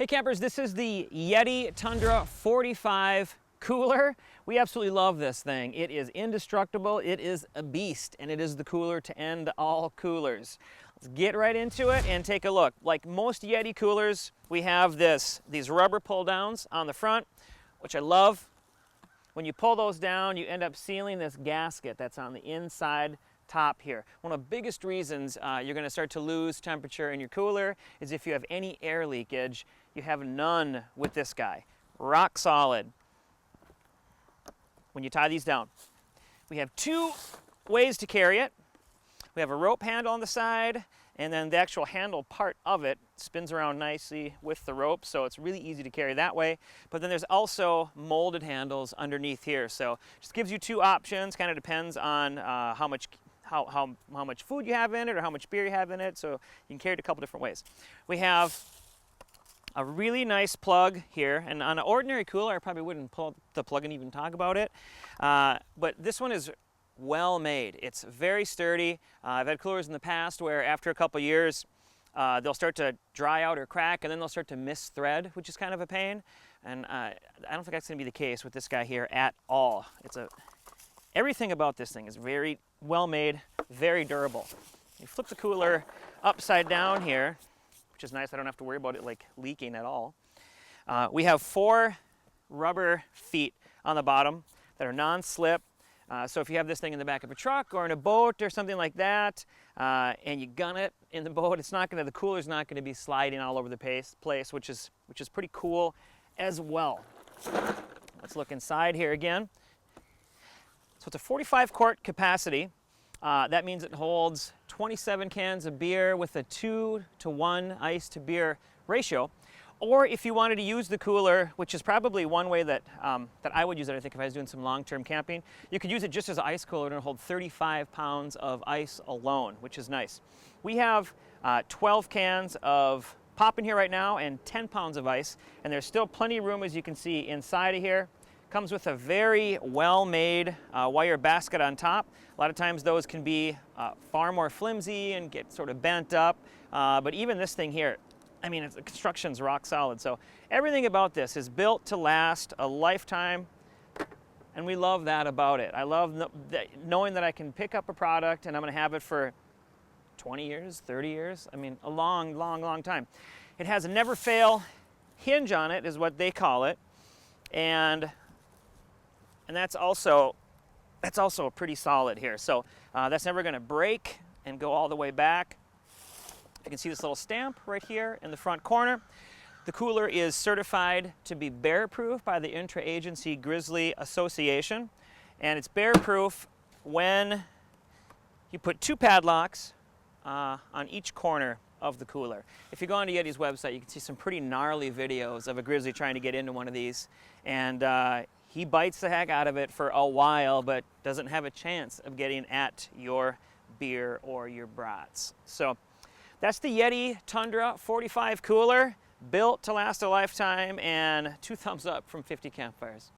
Hey campers, this is the YETI Tundra 45 cooler. We absolutely love this thing. It is indestructible, it is a beast, and it is the cooler to end all coolers. Let's get right into it and take a look. Like most YETI coolers, we have these rubber pull downs on the front, which I love. When you pull those down, you end up sealing this gasket that's on the inside top here. One of the biggest reasons you're going to start to lose temperature in your cooler is if you have any air leakage. You have none with this guy. Rock solid. When you tie these down, we have two ways to carry it. We have a rope handle on the side, and then the actual handle part of it spins around nicely with the rope, so it's really easy to carry that way. But then there's also molded handles underneath here, so just gives you two options. Kind of depends on how much food you have in it or how much beer you have in it, so you can carry it a couple different ways. We have a really nice plug here, and on an ordinary cooler I probably wouldn't pull the plug and even talk about it, but this one is well made. It's very sturdy. I've had coolers in the past where after a couple years they'll start to dry out or crack, and then they'll start to misthread, which is kind of a pain, and I don't think that's going to be the case with this guy here at all. Everything about this thing is very well made, very durable. You flip the cooler upside down here, which is nice. I don't have to worry about it like leaking at all. We have 4 rubber feet on the bottom that are non-slip. So if you have this thing in the back of a truck or in a boat or something like that, and you gun it in the boat, the cooler's not going to be sliding all over the place, which is pretty cool as well. Let's look inside here again. So it's a 45 quart capacity. That means it holds 27 cans of beer with a 2-to-1 ice to beer ratio. Or if you wanted to use the cooler, which is probably one way that I would use it, I think, if I was doing some long-term camping, you could use it just as an ice cooler and it'll hold 35 pounds of ice alone, which is nice. We have 12 cans of pop in here right now and 10 pounds of ice, and there's still plenty of room, as you can see, inside of here. Comes with a very well-made wire basket on top. A lot of times those can be far more flimsy and get sort of bent up, but even this thing here, I mean, the construction's rock solid. So everything about this is built to last a lifetime, and we love that about it. I love knowing that I can pick up a product and I'm going to have it for 20 years, 30 years. I mean, a long, long, long time. It has a never-fail hinge on it, is what they call it, and that's also pretty solid here. So that's never going to break and go all the way back. You can see this little stamp right here in the front corner. The cooler is certified to be Bearproof by the Interagency Grizzly Association, and it's Bearproof when you put 2 padlocks on each corner of the cooler. If you go onto YETI's website, you can see some pretty gnarly videos of a grizzly trying to get into one of these, and he bites the heck out of it for a while, but doesn't have a chance of getting at your beer or your brats. So that's the YETI Tundra 45 cooler, built to last a lifetime, and 2 thumbs up from 50 Campfires.